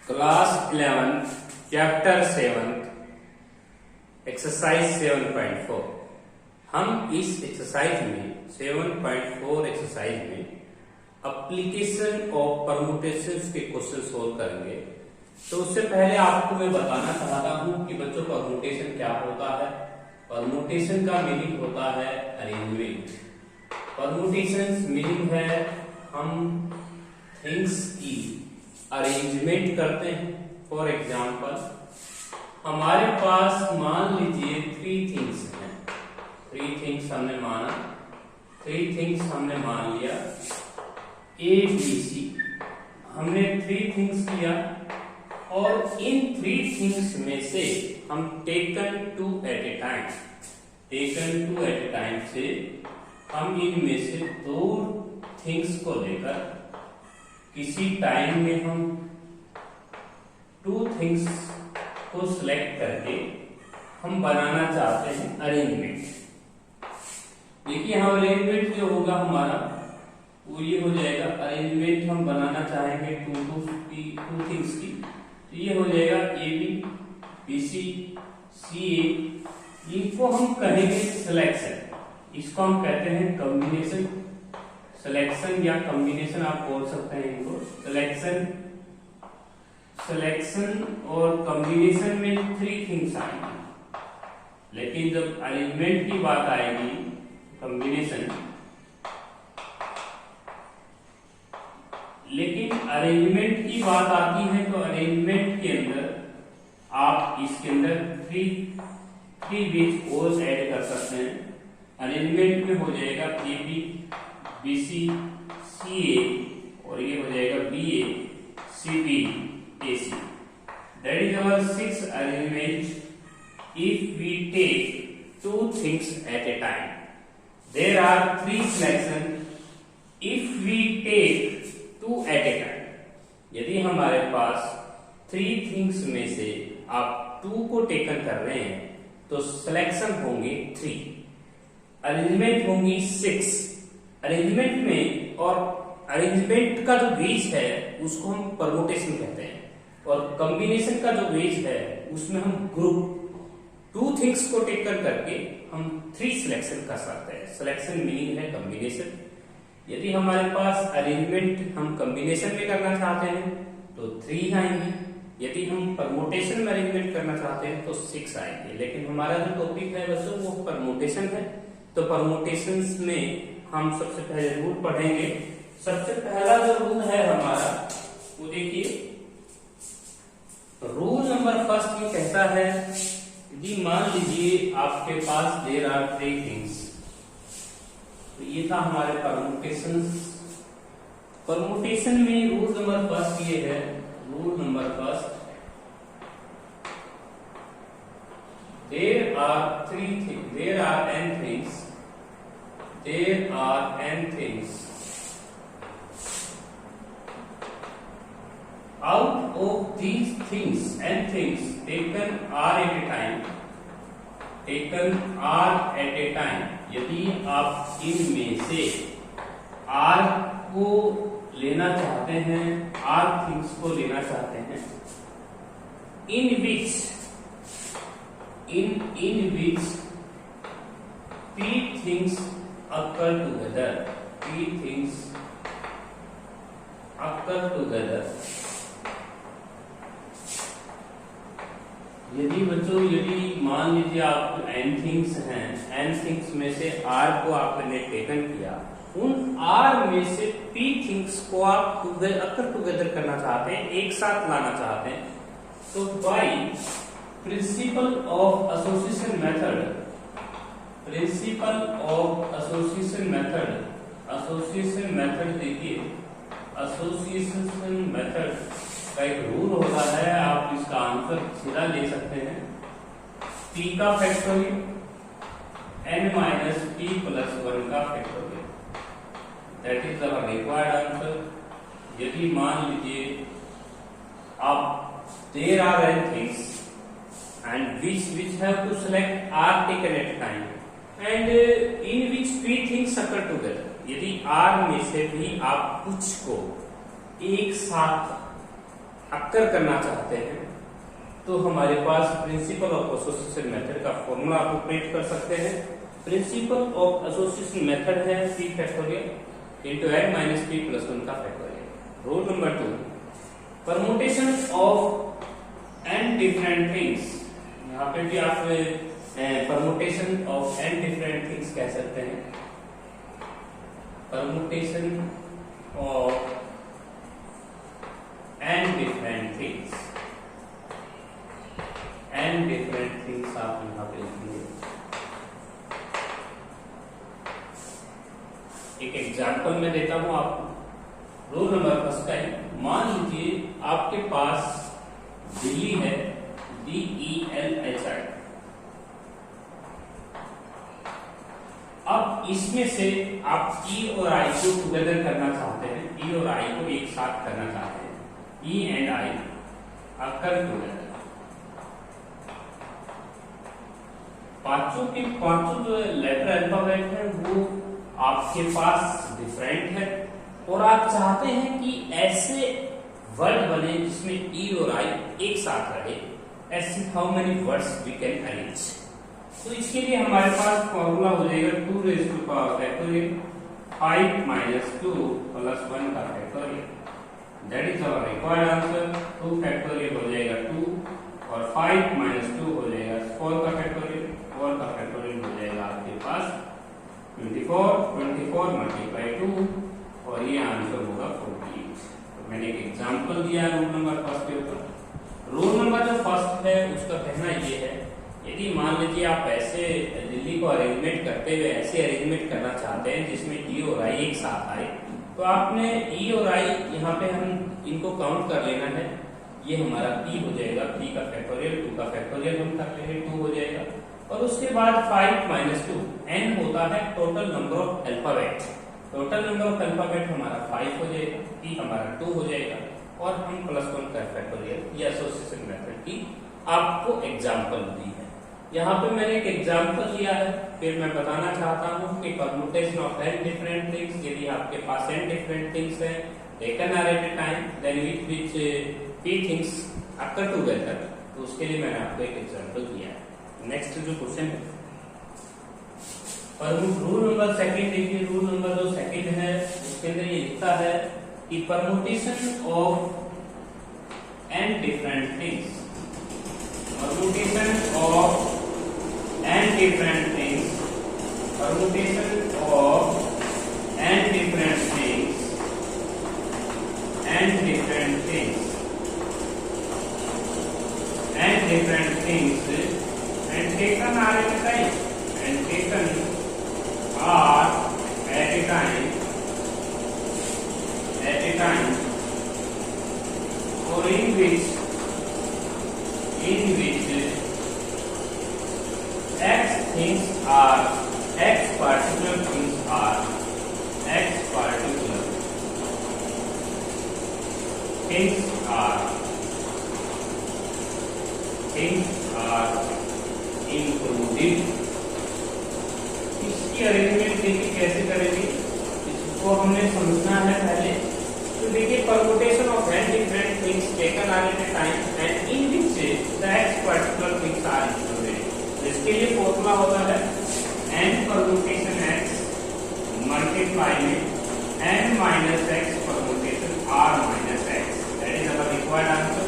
Class 11 chapter 7 exercise 7.4। हम इस exercise में 7.4 एक्सरसाइज में एप्लीकेशन ऑफ परमुटेशंस के क्वेश्चन सोल्व करेंगे। तो उससे पहले आपको मैं बताना चाहता हूं कि बच्चों परमुटेशन क्या होता है। परमुटेशन का मीनिंग होता है अरेंजमेंट। परमुटेशंस मीनिंग है हम थिंग्स की अरेंजमेंट करते हैं। फॉर एग्जाम्पल हमारे पास मान लीजिए 3 थिंग्स हैं। 3 थिंग्स हमने मान लिया ए बी सी। हमने 3 थिंग्स किया और इन 3 थिंग्स में से हम taken two at a time से हम इनमें से 2 थिंग्स को लेकर किसी टाइम में हम 2 थिंग्स को सिलेक्ट करके हम बनाना चाहते हैं अरेंजमेंट। देखिए यहाँ अरेंजमेंट जो होगा हमारा वो ये हो जाएगा। अरेंजमेंट हम बनाना चाहेंगे 2 थिंग्स की, तो ये हो जाएगा ए बी बी सी सी ए। इनको हम कहेंगे सिलेक्शन। इसको हम कहते हैं कॉम्बिनेशन। सिलेक्शन या कॉम्बिनेशन आप बोल सकते हैं इनको। सिलेक्शन और कॉम्बिनेशन में 3 थिंग्स आएंगी, लेकिन जब अरेंजमेंट की बात आएगी कॉम्बिनेशन, लेकिन अरेंजमेंट की बात आती है तो अरेंजमेंट के अंदर आप इसके अंदर 3 बीच और ऐड कर सकते हैं। अरेंजमेंट में हो जाएगा ए बी बी सी सी ए और ये हो जाएगा B A C B A C. That is our 6th arrangement if we take 2 things at a time. There are 3 selection if we take 2 at a time. यदि हमारे पास 3 things में से आप 2 को टेकन कर रहे हैं तो सिलेक्शन होंगे 3, अरेंजमेंट होंगी 6। अरेंजमेंट में और अरेंजमेंट का जो बेस है उसको हम परमुटेशन कहते हैं, और कॉम्बिनेशन का जो बेस है उसमें हम ग्रुप 2 थिंग्स को टेक करके हम 3 सिलेक्शन कर सकते हैं। सिलेक्शन मीनिंग है कॉम्बिनेशन। यदि हमारे पास अरेंजमेंट हम कॉम्बिनेशन में करना चाहते हैं तो 3 आएंगे। यदि हम परमुटेशन में अरेंजमेंट करना चाहते हैं तो 6 आएंगे। लेकिन हमारा जो टॉपिक है बच्चों वो परमुटेशन है, तो परमुटेशंस में हम सबसे पहले रूल पढ़ेंगे। सबसे पहला जो रूल है हमारा वो देखिए, रूल नंबर 1 ये कहता है यदि मान लीजिए आपके पास देयर आर 3 थिंग्स, तो ये था हमारे परमुटेशंस। परमुटेशन में रूल नंबर 1 ये है, rule number 1 there are n things out of these things n things taken r at a time। यदि आप इनमें से r को लेना चाहते हैं, r थिंग्स को लेना चाहते हैं, in which p things occur together, यदि मान लीजिए आप n थिंग्स हैं, n थिंग्स में से r को आपने टेकन किया, उन r में से p थिंग्स को आप अकर टुगेदर करना चाहते हैं, एक साथ लाना चाहते हैं, तो by principle of association method देखिए, एसोसिएशन मेथड का एक रूल होता है। आप इसका आंसर सीधा ले सकते हैं, p का factorial n minus p plus 1 का factorial. That is our required answer. यदि मान लीजिए आप there are n things and which have to select r taken at a time and in which 3 things occur together। यदि r में से भी आप कुछ को एक साथ अक्कर करना चाहते हैं तो हमारे पास प्रिंसिपल ऑफ एसोसिएशन मेथड का फॉर्मूला आप ऑपरेट कर सकते हैं। प्रिंसिपल ऑफ एसोसिएशन मेथड है p factorial into n minus p plus 1 का factorial. Rule number 2, permutation of n different things. यहाँ पे भी आप permutation of n different things कह सकते हैं। Permutation of n different things, n different things आप यहाँ पे लिखेंगे। एक एग्जांपल मैं देता हूं आपको। रूल नंबर फर्स्ट का है, मान लीजिए आपके पास दिल्ली है, DELHI। अब इसमें से आप E और I को टुगेदर करना चाहते हैं, E और I को एक साथ करना चाहते हैं, E and I occur together. पांचों जो लेटर अल्फाबेट है वो आपके पास डिफरेंट है और आप चाहते हैं कि ऐसे वर्ड बने जिसमें ई और आई एक साथ रहे। ऐसे how many words we can arrange. तो इसके लिए हमारे पास फॉर्मूला हो जाएगा 2 raise to power factorial 5 minus 2 plus 1 का factorial. That is our required answer. 2 factorial हो जाएगा 2 और 5 माइनस 2 हो जाएगा 4 का फैक्टोरियल। 4 का फैक्टोरियल हो जाएगा आपके पास 24 मल्टीप्लाई 2 और ये आंसर होगा 48। तो मैंने एक एग्जांपल दिया रूल नंबर फर्स्ट के ऊपर। रूल नंबर जो फर्स्ट है उसका कहना ये है, यदि मान लीजिए आप ऐसे दिल्ली को अरेंजमेंट करते हुए ऐसे अरेंजमेंट करना चाहते हैं जिसमें ई और आई एक साथ आए, तो आपने ई और आई यहाँ पे हम इनको काउंट कर लेना है। ये हमारा p हो जाएगा, p का फैक्टोरियल 2 का फैक्टोरियल हम कर लेंगे 2 हो जाएगा और उसके बाद 5 माइनस 2 n होता है total number of alphabet. Total number of alphabet हमारा 5 हो जाएगा, p हमारा 2 हो जाएगा और हम प्लस 1 का फैक्टोरियल या एसोसिएशन मेथड की आपको एग्जांपल दी है। यहाँ पे मैंने एक एग्जांपल लिया है, फिर मैं बताना चाहता हूँ कि permutation of n different things. यदि आपके पास n डिफरेंट थिंग्स है taken are at a time then which p things occur together, तो उसके लिए मैंने आपको एक एग्जांपल दिया है। नेक्स्ट जो क्वेश्चन है रूल नंबर सेकंड देखिए। रूल नंबर जो सेकंड है उसके अंदर ये लिखता है कि permutation of n different things, permutation of n different things, permutation of n different things, n different things, n different things, and taken are at a time, and taken are at a time, or in which x things are, x particular things are, x particular things are included। इसकी arrangement देखिए कैसे करेंगे, इसको हमने समझना है पहले। तो देखिए permutation of n different things taken are at a time and in which the x particular things are included। इसके लिए फॉर्मूला होता है n परमुटेशन x मल्टीप्लाई में n minus x permutation r minus x। That is our required answer.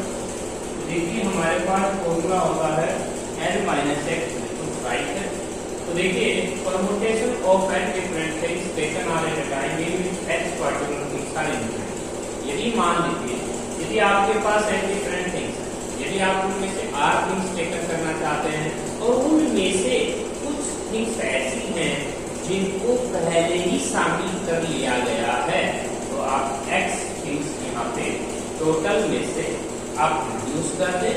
देखिए हमारे पास formula होता है n माइनस x बिल्कुल राइट है। तो देखिए permutation of n different things taken are at a time in which x particular things are included. यदि मान लीजिए यदि आपके पास n डिफरेंट थिंग्स, यदि आप उनमें से r थिंग्स टेकन करना चाहते हैं और उनमें से कुछ थिंग्स ऐसी हैं जिनको पहले ही शामिल कर लिया गया है, तो आप x थिंग्स यहाँ पे टोटल में से आप रिड्यूस कर दें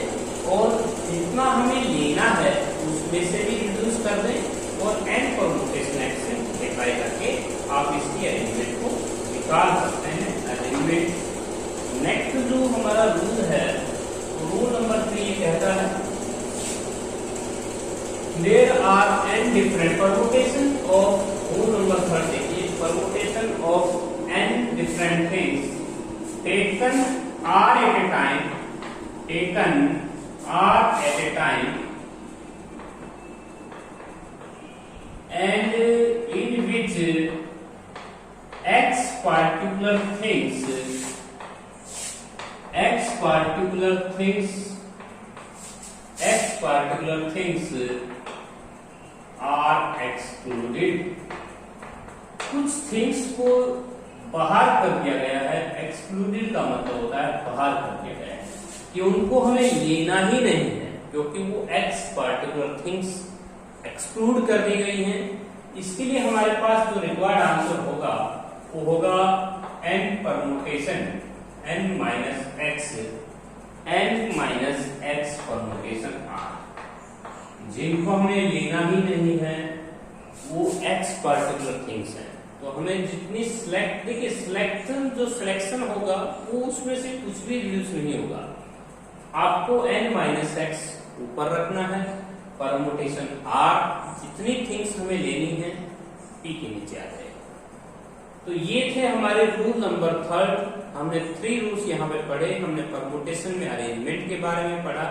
और जितना हमें लेना है उसमें से भी रिड्यूस कर दें और n परमुटेशन x से मल्टीप्लाई करके आप इसकी अरेंजमेंट को निकाल सकते हैं। अरेंजमेंट नेक्स्ट जो हमारा रूल है, रूल नंबर 3 ये कहता है there are n different permutation of, rule number 3 देखिए, permutation of n different things taken are at a time taken are at a time and in which x particular things are excluded। कुछ things को बाहर कर दिया गया है। Excluded का मतलब होता है बाहर कर दिया गया है, कि उनको हमें लेना ही नहीं है, क्योंकि वो एक्स पार्टिकुलर थिंग्स एक्सक्लूड कर दी गई हैं। इसके लिए हमारे पास जो रिक्वायर्ड आंसर होगा वो होगा n permutation n minus x permutation r। जिनको हमें लेना ही नहीं है वो एक्स पार्टिकुलर थिंग्स हैं। तो हमें जितनी सिलेक्शन होगा वो उसमें से कुछ भी रिड्यूस नहीं होगा। आपको n माइनस एक्स ऊपर रखना है, परमुटेशन r, जितनी थिंग्स हमें लेनी है p के नीचे आ जाएगा। तो ये थे हमारे रूल नंबर 3। हमने 3 रूल्स यहाँ पे पढ़े। हमने परमुटेशन में अरेंजमेंट के बारे में पढ़ा।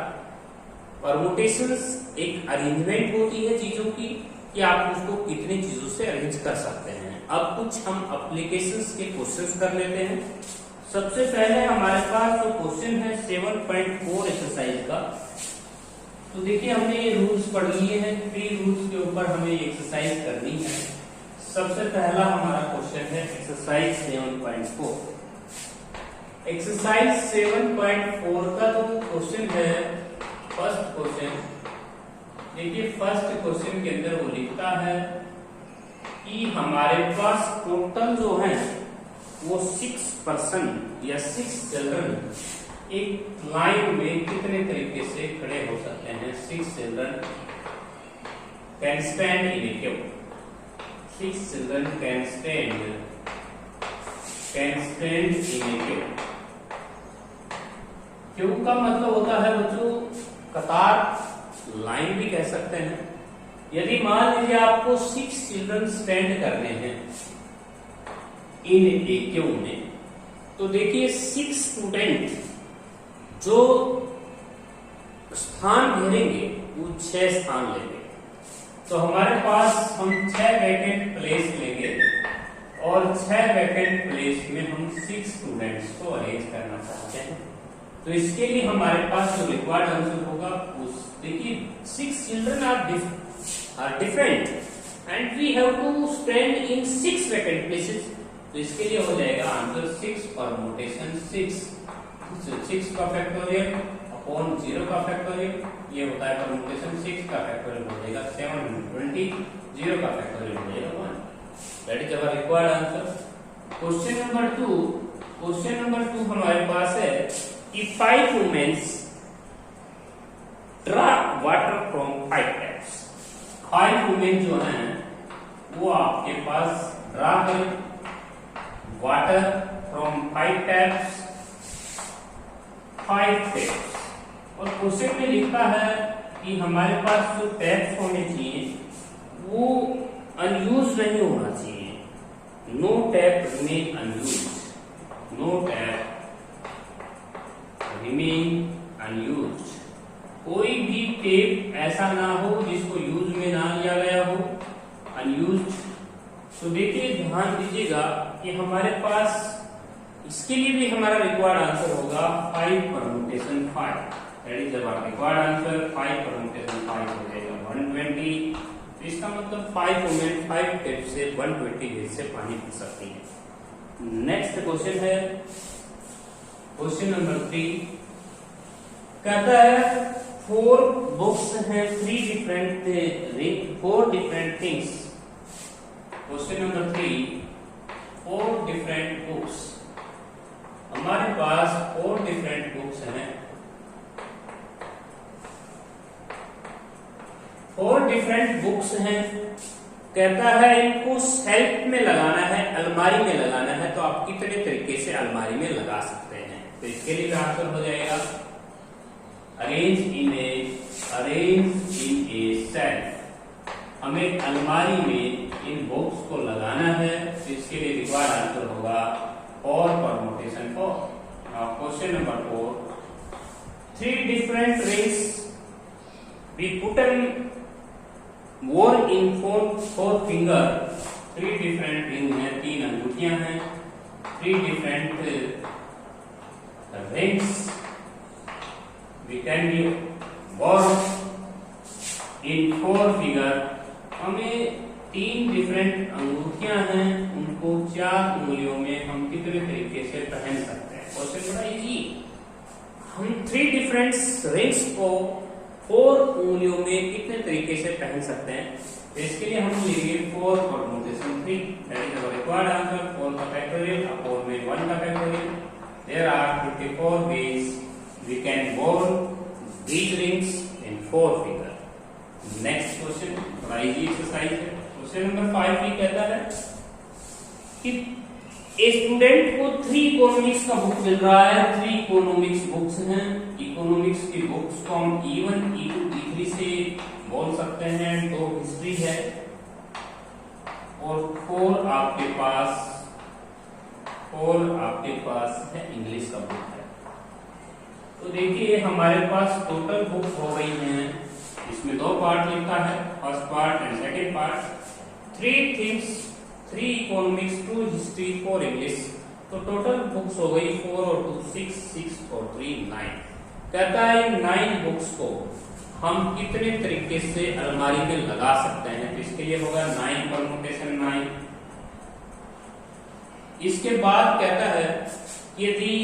परमुटेशंस एक अरेंजमेंट होती है चीजों की, कि आप उसको कितनी चीजों से अरेंज कर सकते हैं। अब कुछ हम एप्लीकेशंस के क्वेश्चंस कर लेते हैं। सबसे पहले हमारे पास जो क्वेश्चन है 7.4 एक्सरसाइज का, तो देखिए हमने ये रूल्स पढ़ लिए हैं। 3 रूल्स के ऊपर हमें ये एक्सरसाइज करनी है। सबसे पहला हमारा क्वेश्चन है एक्सरसाइज 7.4। एक्सरसाइज 7.4 का जो क्वेश्चन है, फर्स्ट क्वेश्चन, देखिए फर्स्ट क्वेश्चन के अंदर वो लिखता है कि हमारे पास टोटल जो है वो 6 पर्सन या 6 चिल्ड्रन एक लाइन में कितने तरीके से खड़े हो सकते हैं। 6 children can stand in A Q. 6 children can stand in A Q. Q का मतलब होता है बच्चों कतार, लाइन भी कह सकते हैं। यदि मान लीजिए आपको 6 चिल्ड्रन स्टैंड करने हैं इन ए क्यू में, तो देखिए 6 स्टूडेंट जो स्थान घेरेंगे वो 6 स्थान लेंगे। तो हमारे पास हम 6 वैकेंट प्लेस लेंगे और 6 वैकेंट प्लेस में हम 6 स्टूडेंट्स को अरेंज करना चाहते हैं। तो इसके लिए हमारे पास जो रिक्वायर्ड आंसर होगा उस, देखिए 6 children are different and we have to stand in 6 vacant places. तो इसके लिए हो जाएगा आंसर 6 परमुटेशन 6 का फैक्टोरियल अपॉन 0 का फैक्टोरियल। ये होता है परमुटेशन। 6 का फैक्टोरियल हो जाएगा 720, 0 का फैक्टोरियल हो जाएगा 1। That is our required answer. Question number 2 हमारे पास है कि 5 womens draw water from 5 taps. 5 women जो हैं वो आपके पास ड्रा करें वाटर फ्रॉम 5 टैप्स, 5 टैप्स। और क्वेश्चन में लिखा है कि हमारे पास जो टैप्स होने चाहिए वो अनयूज नहीं होना चाहिए। No tap remain unused. No tap remain unused. कोई भी टेप ऐसा ना हो जिसको यूज में ना लिया गया हो, अनयूज। तो देखिए ध्यान दीजिएगा कि हमारे पास इसके लिए भी हमारा रिक्वायर्ड आंसर होगा 5 permutation 5। That is our required answer. 5 permutation 5 हो जाएगा 120। तो इसका मतलब 5 वुमेन 5 टेप से 120 लीटर से पानी पी सकती है। नेक्स्ट क्वेश्चन है क्वेश्चन नंबर 3। कहता है 4 बुक्स हैं 4 different things. Question number 3, 4 different books. हमारे पास 4 डिफरेंट बुक्स हैं। 4 डिफरेंट बुक्स हैं। कहता है इनको शेल्फ में लगाना है, अलमारी में लगाना है। तो आप कितने तरीके से अलमारी में लगा सकते हैं। तो इसके लिए आंसर हो जाएगा अरेंज इन ए शेल्फ। हमें अलमारी में इन बुक्स को लगाना है। तो इसके लिए रिक्वायर्ड आंसर होगा 4 permutation 4। Question question number 4, 3 different rings we put in wore in four finger. 3 different ring है, 3 अंगूठियां हैं, 3 different rings we can be wore in 4 finger. हमें 3 डिफरेंट अंगूठियां हैं, उनको 4 उंगलियों में हम कितने तरीके से पहन सकते हैं? क्वेश्चन बड़ा इजी। हम 3 डिफरेंट रिंग्स को 4 उंगलियों में कितने तरीके से पहन सकते हैं? इसके लिए हम लेंगे 4 permutation 3, that is our required answer. 4 का फैक्टोरियल अपॉन में 1 का factorial. There are 54 ways we can bore these rings in 4 figure. Next question बड़ा इजी एक्सरसाइज है। क्वेश्चन नंबर 5 भी कहता है कि स्टूडेंट को 3 इकोनॉमिक्स का बुक मिल रहा है। 3 इकोनॉमिक्स बुक्स हैं। इकोनॉमिक्स की बुक्स को हम E1, E2, E3 से बोल सकते हैं। 2 हिस्ट्री है और 4 आपके पास है इंग्लिश का बुक है। तो देखिए हमारे पास टोटल बुक हो गई हैं, इसमें 2 पार्ट लिखा है, first part and second part. 3 things, 3 economics, 2 history, 4 English. तो टोटल बुक्स हो गई 4 और 2 6, 6 और 3 9। कहता है 9 बुक्स को हम कितने तरीके से अलमारी में लगा सकते हैं? तो इसके लिए होगा 9 परमुटेशन 9। इसके बाद कहता है यदि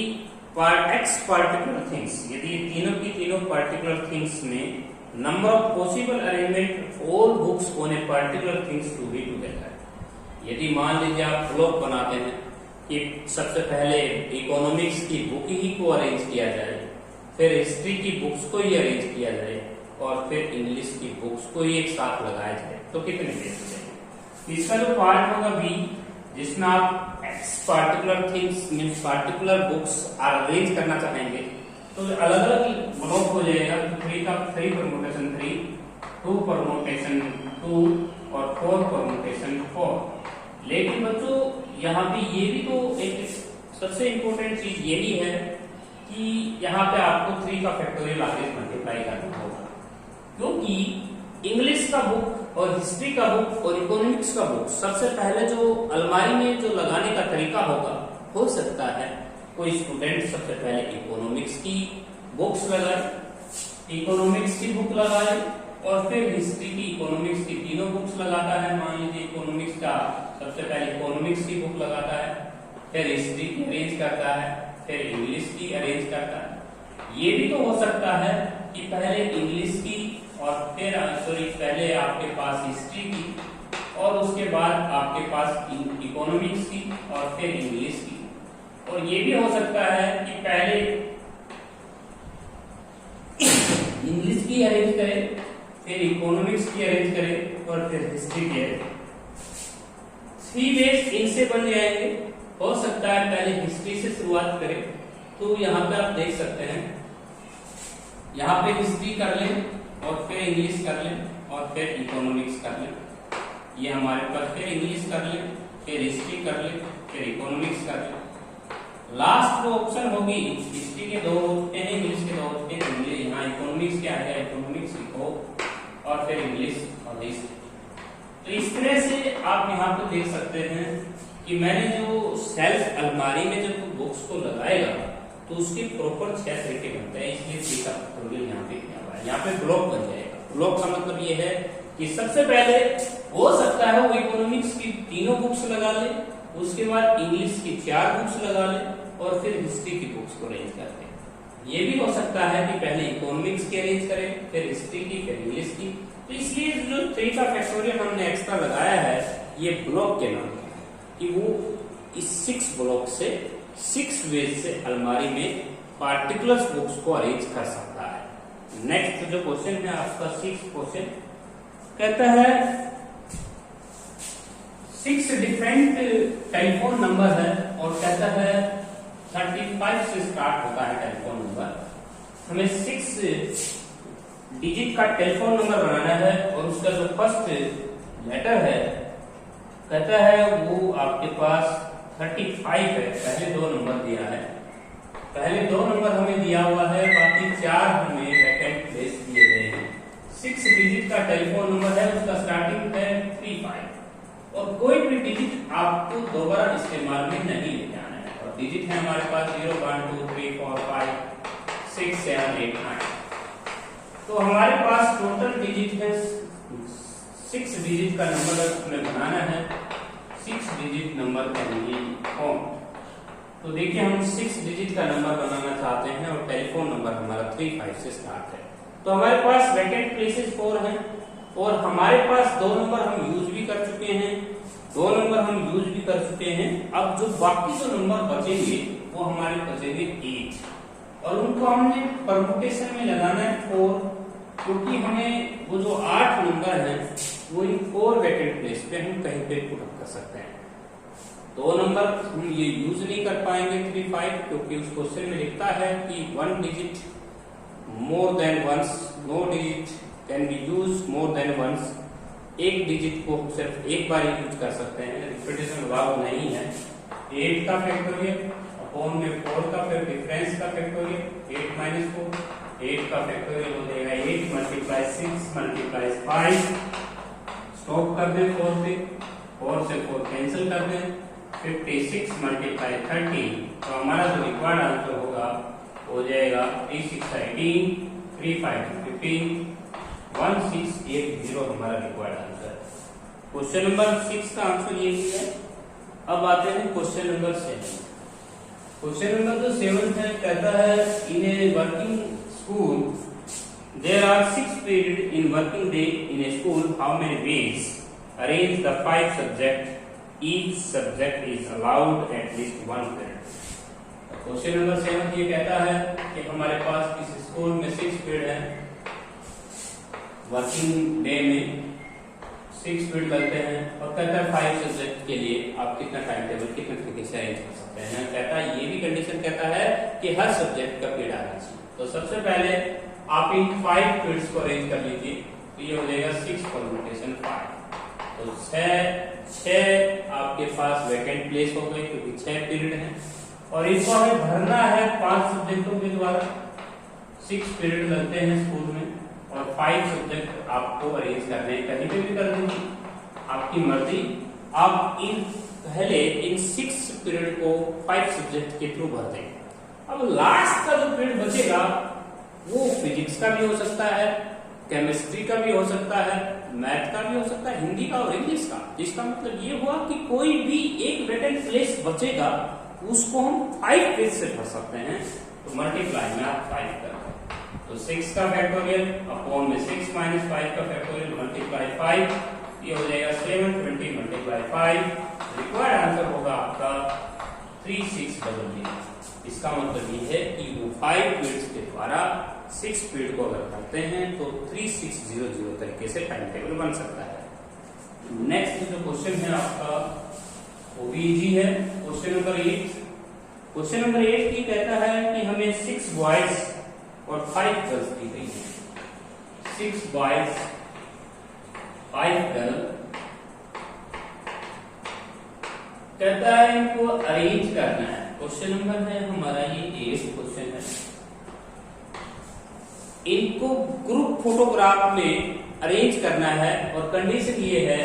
x particular things, यदि तीनों की तीनों particular things में number of possible arrangement all books on a particular things to be together। यदि मान लीजिए आप ब्लॉक बनाते हैं कि सबसे पहले इकोनॉमिक्स की बुक ही को अरेंज किया जाए, फिर हिस्ट्री की बुक्स को ही अरेंज किया जाए और फिर इंग्लिश की बुक्स को ही एक साथ लगाया जाए, तो कितने पेज हो जाएंगे? इसका जो पार्ट होगा बी, जिसमें आप x particular things means particular books arrange करना चाहेंगे, तो अलग अलग ब्लॉक हो जाएगा। 3 का 3 परमुटेशन 3, 2 परमुटेशन 2 और 4 परमुटेशन 4। लेकिन बच्चों यहाँ पे ये भी तो एक सबसे इंपॉर्टेंट चीज ये भी है कि यहाँ पे आपको 3 का फैक्टोरियल आगे मल्टीप्लाई करना होगा, क्योंकि इंग्लिश का बुक और हिस्ट्री का बुक और इकोनॉमिक्स का बुक सबसे पहले जो अलमारी में जो लगाने का तरीका होगा, हो सकता है कोई स्टूडेंट सबसे पहले इकोनॉमिक्स की बुक्स लगाए, इकोनॉमिक्स की बुक लगाए और फिर हिस्ट्री की, इकोनॉमिक्स की तीनों बुक्स लगाता है। मान लीजिए इकोनॉमिक्स का सबसे पहले इकोनॉमिक्स की बुक लगाता है, फिर हिस्ट्री की अरेंज करता है, फिर इंग्लिश की अरेंज करता है। ये भी तो हो सकता है कि पहले इंग्लिश की और फिर पहले आपके पास हिस्ट्री की और उसके बाद आपके पास इकोनॉमिक्स की और फिर इंग्लिश की। और ये भी हो सकता है कि पहले इंग्लिश की अरेंज करें, फिर इकोनॉमिक्स की अरेंज करें और फिर हिस्ट्री की अरेंज। 3 वेज इनसे बन जाएंगे। हो सकता है पहले हिस्ट्री से शुरुआत करें, तो यहाँ पे आप देख सकते हैं, यहाँ पे हिस्ट्री कर लें और फिर इंग्लिश कर लें और फिर इकोनॉमिक्स कर लें। ये हमारे पास फिर इंग्लिश कर लें, फिर हिस्ट्री कर लें, फिर इकोनॉमिक्स कर लें। लास्ट जो ऑप्शन होगी, हिस्ट्री के 2 होते हैं, इंग्लिश के 2 होते हैं, इंग्लिश यहाँ इकोनॉमिक्स के आ गया, इकोनॉमिक्स लिखो और फिर इंग्लिश और हिस्ट्री। तो इस तरह से आप यहाँ पे देख सकते हैं कि मैंने जो सेल्फ अलमारी में जब बुक्स को लगाएगा तो उसके प्रॉपर 6 तरीके बनते हैं, इसलिए 3 का फैक्टोरियल यहाँ पे किया हुआ है। यहाँ पे ब्लॉक बन जाएगा। ब्लॉक का मतलब ये है कि सबसे पहले हो सकता है वो इकोनॉमिक्स की तीनों बुक्स लगा ले, उसके बाद इंग्लिश की 4 बुक्स लगा ले और फिर हिस्ट्री की बुक्स को अरेंज कर ले। ये भी हो सकता है कि पहले इकोनॉमिक्स की अरेंज करें, फिर हिस्ट्री की, फिर इंग्लिश की। तो इसलिए जो 3 का फैक्टोरियल हमने एक्स्ट्रा लगाया है ये ब्लॉक के नाम कि वो इस 6 ब्लॉक से 6 वेज से अलमारी में पार्टिकुलर बुक्स को अरेंज कर सकता है। नेक्स्ट जो क्वेश्चन है आपका 6th क्वेश्चन कहता है 6 डिफरेंट टेलीफोन नंबर है और कहता है 35 से स्टार्ट होता है टेलीफोन नंबर। हमें 6 डिजिट का टेलीफोन नंबर बनाना है और उसका जो फर्स्ट लेटर है कहता है वो आपके पास 35 है। पहले 2 नंबर दिया है, पहले 2 6 डिजिट का टेलीफोन नंबर है, उसका स्टार्टिंग है 35 और कोई भी डिजिट आपको दोबारा इस्तेमाल में नहीं ले जाना है। और डिजिट है हमारे पास 0 1 2 3 4 5 6 7 8 9। तो हमारे पास टोटल डिजिट है 6 डिजिट का नंबर हमें बनाना है, 6 डिजिट नंबर के लिए काउंट। तो देखिए हम 6 डिजिट का नंबर बनाना चाहते हैं और टेलीफोन नंबर हमारा 35 से स्टार्ट है। तो हमारे पास वैकेंट प्लेसेस 4 हैं और हमारे पास 2 नंबर हम यूज भी कर चुके हैं, 2 नंबर हम यूज भी कर चुके हैं। अब जो बाकी जो नंबर बचेंगे वो हमारे बचेंगे 8 और उनको हमने परमुटेशन में लगाना है 4, क्योंकि हमें वो जो 8 नंबर हैं वो इन 4 वैकेंट प्लेस पे हम कहीं पे पुट कर सकते हैं। 2 नंबर हम ये यूज नहीं कर पाएंगे 35, क्योंकि उस क्वेश्चन में लिखता है कि 1 digit more than once, no digit can be use more than once. एक डिजिट को सिर्फ एक बार ही यूज कर सकते हैं, रिपीटेशन अलाउ नहीं है। 8 का फैक्टोरियल अपॉन में 4 का फिर डिफरेंस का फैक्टोरियल 8 - 4, 8 का फैक्टोरियल हो जाएगा 8 × 6 × 5। स्टॉप कर दें 4 पे, 4 से 4 कैंसिल कर दें, 56 × 30। तो हमारा जो रिक्वायर्ड आंसर होगा हो जाएगा 3 6 18, 3 5 15, 1680 हमारा रिक्वायर्ड आंसर। क्वेश्चन नंबर 6 का आंसर यही है। अब आते हैं क्वेश्चन नंबर 7। क्वेश्चन नंबर जो 7 है कहता है in a working school there are 6 period in working day in a school, how many days arrange the 5 subject, each subject is allowed at least 1 period. Question number 7 ये कहता है कि हमारे पास इस स्कूल में 6 पीरियड है, वर्किंग डे में 6 period लगते हैं और कहता है 5 सब्जेक्ट के लिए आप कितना टाइम टेबल कितने तरीके से अरेंज कर सकते हैं। कहता है ये भी कंडीशन कहता है कि हर सब्जेक्ट का पीरियड आना चाहिए। तो सबसे पहले आप इन 5 पीरियड्स को अरेंज कर लीजिए, तो ये हो जाएगा 6 परमुटेशन 5। तो 6 आपके पास वैकेंट प्लेस हो गए क्योंकि 6 पीरियड हैं और इनको हमें भरना है 5 सब्जेक्टों के द्वारा। 6 पीरियड लगते हैं स्कूल में और 5 सब्जेक्ट आपको अरेंज करने हैं, कहीं पे भी कर देंगे आपकी मर्जी। आप पहले इन 6 पीरियड को 5 सब्जेक्ट के थ्रू भर देंगे। अब लास्ट का जो पीरियड बचेगा वो फिजिक्स का भी हो सकता है, केमिस्ट्री का भी हो सकता है, मैथ का भी हो सकता है, हिंदी का और इंग्लिश का। इसका मतलब ये हुआ कि कोई भी एक वैकेंट प्लेस बचेगा उसको हम 5 पेज से भर सकते हैं। तो मल्टीप्लाई में आप 5 करते हैं, तो 6 का फैक्टोरियल अपॉन में 6 - 5 का फैक्टोरियल मल्टीप्लाई 5, ये हो जाएगा 720 × 5। रिक्वायर्ड आंसर होगा आपका 3600। इसका मतलब ये है कि वो 5 पीरियड्स के द्वारा 6 पीरियड को अगर करते हैं तो 3600 तरीके से टाइम टेबल बन सकता है। नेक्स्ट जो क्वेश्चन है आपका वो भी इजी है। Question number 8। क्वेश्चन नंबर 8 की कहता है कि हमें 6 बॉयज और 5 गर्ल्स दी गई है। 6 बॉयज 5 गर्ल, कहता है इनको अरेंज करना है। क्वेश्चन नंबर है हमारा ये 8 क्वेश्चन है। इनको ग्रुप फोटोग्राफ में अरेंज करना है और कंडीशन ये है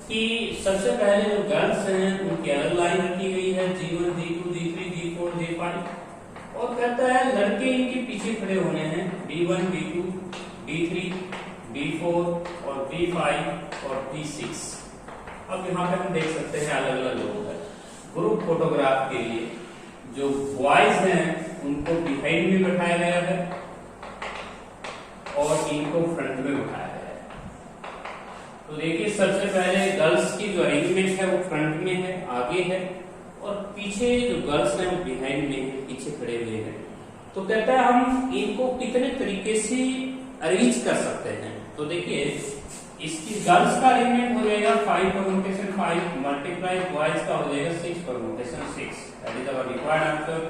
कि सबसे पहले जो गर्ल्स हैं उनकी अलग लाइन रखी गई है, G1 G2 G3 G4 G5 और कहता है लड़के इनके पीछे खड़े होने हैं D1 D2 D3 D4 और D5 और D6। अब यहाँ पे हम देख सकते हैं अलग अलग लोग हैं। ग्रुप फोटोग्राफ के लिए जो बॉयज हैं उनको बिहाइंड में बैठाया गया है और इनको फ्रंट में बैठाया गया है। तो देखिए सबसे पहले गर्ल्स की जो अरेंजमेंट है वो फ्रंट में है, आगे है, और पीछे जो गर्ल्स हैं वो बिहाइंड में है, पीछे खड़े हुए हैं। तो कहता है हम इनको कितने तरीके से अरेंज कर सकते हैं। तो देखिए इसकी गर्ल्स का अरेंजमेंट हो जाएगा 5 परमुटेशन 5 मल्टीप्लाई बॉयज का हो जाएगा 6 permutation 6। That is our required answer.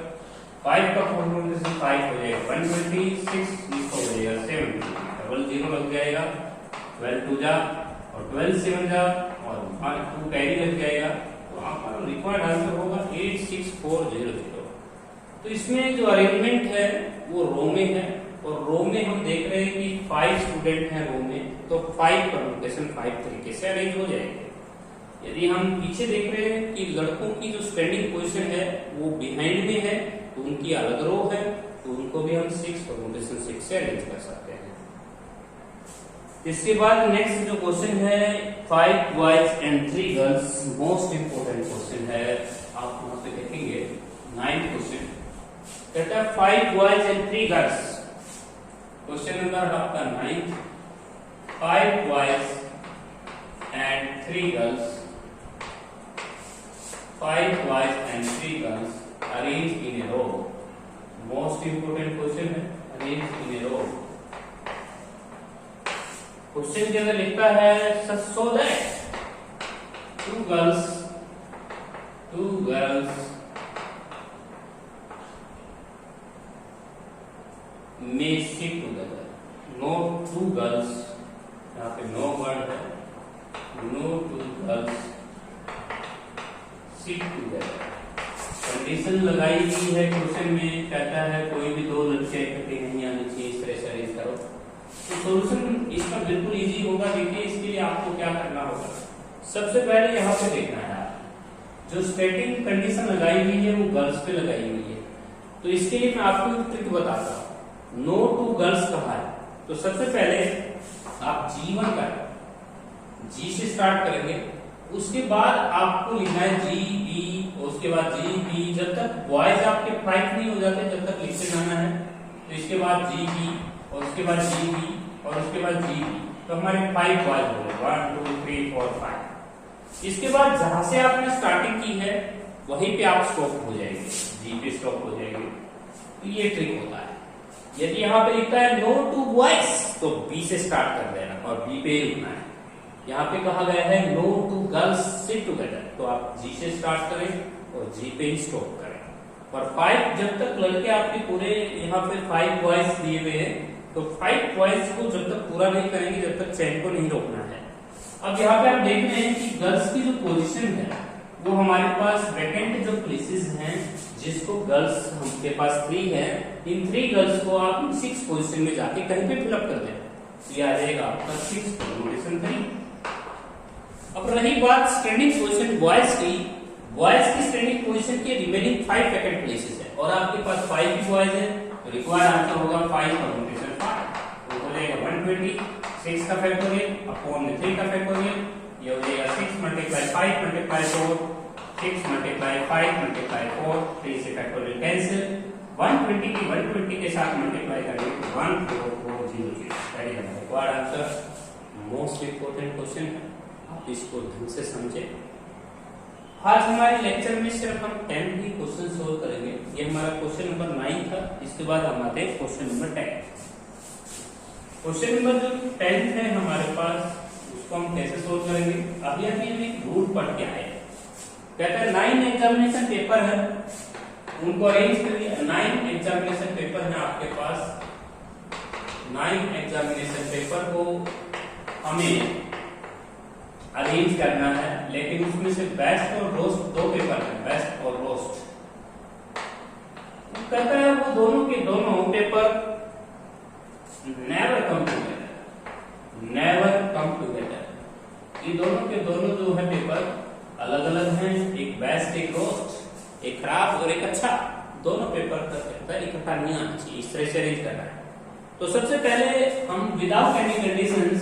5 का परमुटेशन 5 हो जाएगा 126, इसको हो जाएगा 70, डबल 0 लग जाएगा, 12 2 जा और 12 7 जा और 2 कैरी लग जाएगा। तो आपका रिक्वायर्ड आंसर होगा 86400। तो इसमें जो अरेंजमेंट है वो रो में है और रो में हम देख रहे हैं कि 5 स्टूडेंट हैं रो में, तो 5 परम्यूटेशन 5 तरीके से अरेंज हो जाएंगे। यदि हम पीछे देख रहे हैं कि लड़कों की जो स्टैंडिंग पोजीशन है वो बिहाइंड में है, तो उनकी अलग रो है, तो उनको भी हम 6 परम्यूटेशन 6 से अरेंज कर सकते हैं। इसके बाद नेक्स्ट जो क्वेश्चन है 5 boys and 3 girls, most important question है, आप वहां पे देखेंगे 9th क्वेश्चन कहता है 5 boys and 3 girls. Question number आपका 9, 5 boys and 3 girls, 5 boys and 3 girls arranged in a row. Most important question है, arranged in a row. Question के अंदर लिखता है so that 2 girls may sit together. No 2 girls, यहाँ पे no word है, no 2 girls sit together. Condition लगाई गई है क्वेश्चन में, कहता है कोई भी 2 लड़कियां इकट्ठी नहीं आनी चाहिए, इस तरह से अरेंज करो। तो सॉल्यूशन इसका बिल्कुल इजी होगा। देखिए इसके लिए आपको क्या करना होगा, सबसे पहले यहाँ पे देखना है जो स्टेटिंग कंडीशन लगाई हुई है वो गर्ल्स पे लगाई हुई है, तो इसके लिए मैं आपको एक ट्रिक बताता हूँ। नो 2 गर्ल्स कहा है, तो सबसे पहले आप G1 का G से स्टार्ट करेंगे, उसके बाद आपको लिखना है जी बी, उसके बाद जी बी, जब तक बॉयज आपके 5 नहीं हो जाते तब तक लिखते जाना है। तो इसके बाद जी बी और उसके बाद जी बी और उसके बाद जी बी, तो हमारे 5 बॉयज हो गए, 1 2 3 4 5। इसके बाद जहां से आपने स्टार्टिंग की है वहीं पे आप स्टॉप हो जाएंगे, जी पे स्टॉप हो जाएंगे। तो ये ट्रिक होता है। यदि यहाँ पे लिखता है नो 2 बॉयज, तो बी से स्टार्ट कर देना और बी पे लिखना है। यहाँ पे कहा गया है नो 2 गर्ल्स सिट टुगेदर, तो आप जी से स्टार्ट करें और जी पे ही स्टॉप करें। और 5 जब तक लड़के आपके पूरे यहाँ पे 5 बॉयज दिए हुए हैं, तो 5 बॉयज को जब तक पूरा नहीं करेंगे जब तक चैन को नहीं रोकना है। अब यहाँ पे आप देख रहे हैं कि गर्ल्स की जो पोजीशन है वो हमारे पास वैकेंट जो प्लेसेस हैं, जिसको गर्ल्स हमके पास 3 है, इन 3 गर्ल्स को आप 6 पोजीशन में जाके कहीं पे फिलअप कर दें, तो ये आ जाएगा आपका 6 परम्यूटेशन 3। अब रही बात स्टैंडिंग पोजीशन बॉयज की स्टैंडिंग पोजीशन के रिमेनिंग 5 वैकेंट प्लेसेस है और आपके पास 5 ही बॉयज है, तो रिक्वायर्ड आंसर होगा 5 परम्यूटेशन 5, तो हो जाएगा 120, 6 का फैक्टोरियल अपॉन 3 का फैक्टोरियल, ये हो जाएगा 6 मल्टीप्लाई 5 मल्टीप्लाई 4, 6 मल्टीप्लाई 5 मल्टीप्लाई 4, 3 से फैक्टोरियल कैंसिल, 120 की 120 के साथ मल्टीप्लाई करेंगे तो 14400, that is the required answer. Most important question है, आप इसको ढंग से समझे। आज हमारे लेक्चर में सिर्फ हम 10 ही क्वेश्चन सोल्व करेंगे। ये हमारा क्वेश्चन नंबर 9 था, इसके बाद हम आते हैं क्वेश्चन नंबर 10। क्वेश्चन नंबर जो 10 है हमारे पास, उसको हम कैसे सोल्व करेंगे, अभी हम एक रूल पढ़ के आए। कहते हैं 9 एग्जामिनेशन पेपर है, उनको अरेंज करिए। 9 एग्जामिनेशन पेपर है आपके पास, 9 एग्जामिनेशन पेपर को हमें अरेंज करना है, लेकिन उसमें से बेस्ट और रोस्ट 2 पेपर है, बेस्ट और रोस्ट। कहता है वो दोनों के दोनों paper never come together, never come together. ये दोनों के दोनों जो है पेपर अलग अलग हैं, एक बेस्ट एक रोस्ट, एक खराब और एक अच्छा, दोनों पेपर का पेपर इकट्ठा नहीं आना चाहिए, इस तरह से अरेंज करना है। तो सबसे पहले हम विदाउट एनी कंडीशंस,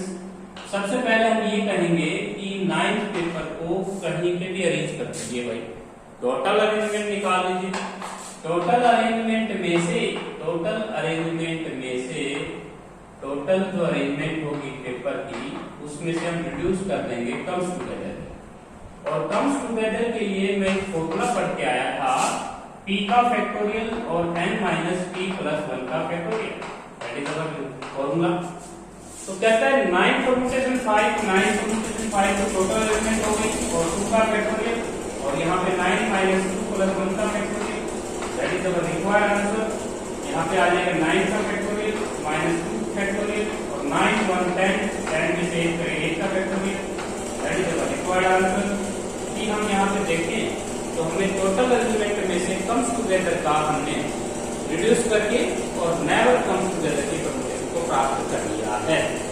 सबसे पहले हम ये कहेंगे कि 9th पेपर को कहीं पे भी अरेंज कर दीजिए भाई। टोटल अरेंजमेंट निकाल लीजिए, टोटल अरेंजमेंट में से टोटल जो अरेंजमेंट होगी पेपर की, उसमें से हम रिड्यूस कर देंगे कम्स टुगेदर। और कम्स टुगेदर के लिए मैं एक फॉर्मूला पढ़ के आया था, p का फैक्टोरियल और n माइनस p प्लस 1 का factorial, that is our formula. तो कहता है 9 परम्यूटेशन 5, 9 परम्यूटेशन 5 तो टोटल अरेंजमेंट हो गई और 2 का फैक्टोरियल, और यहाँ पे 9 माइनस 2 प्लस 1 का factorial, that is our required answer. यहाँ पे आ जाएगा 9 का फैक्टोरियल माइनस 2 फैक्टोरियल और 9 1 10, 10 में से 1 करें 1 का factorial, that is our required answer. कि हम यहाँ पे देखें तो हमने टोटल अरेंजमेंट में से कम्स टुगेदर का हमने रिड्यूस करके और नेवर कम्स टुगेदर है।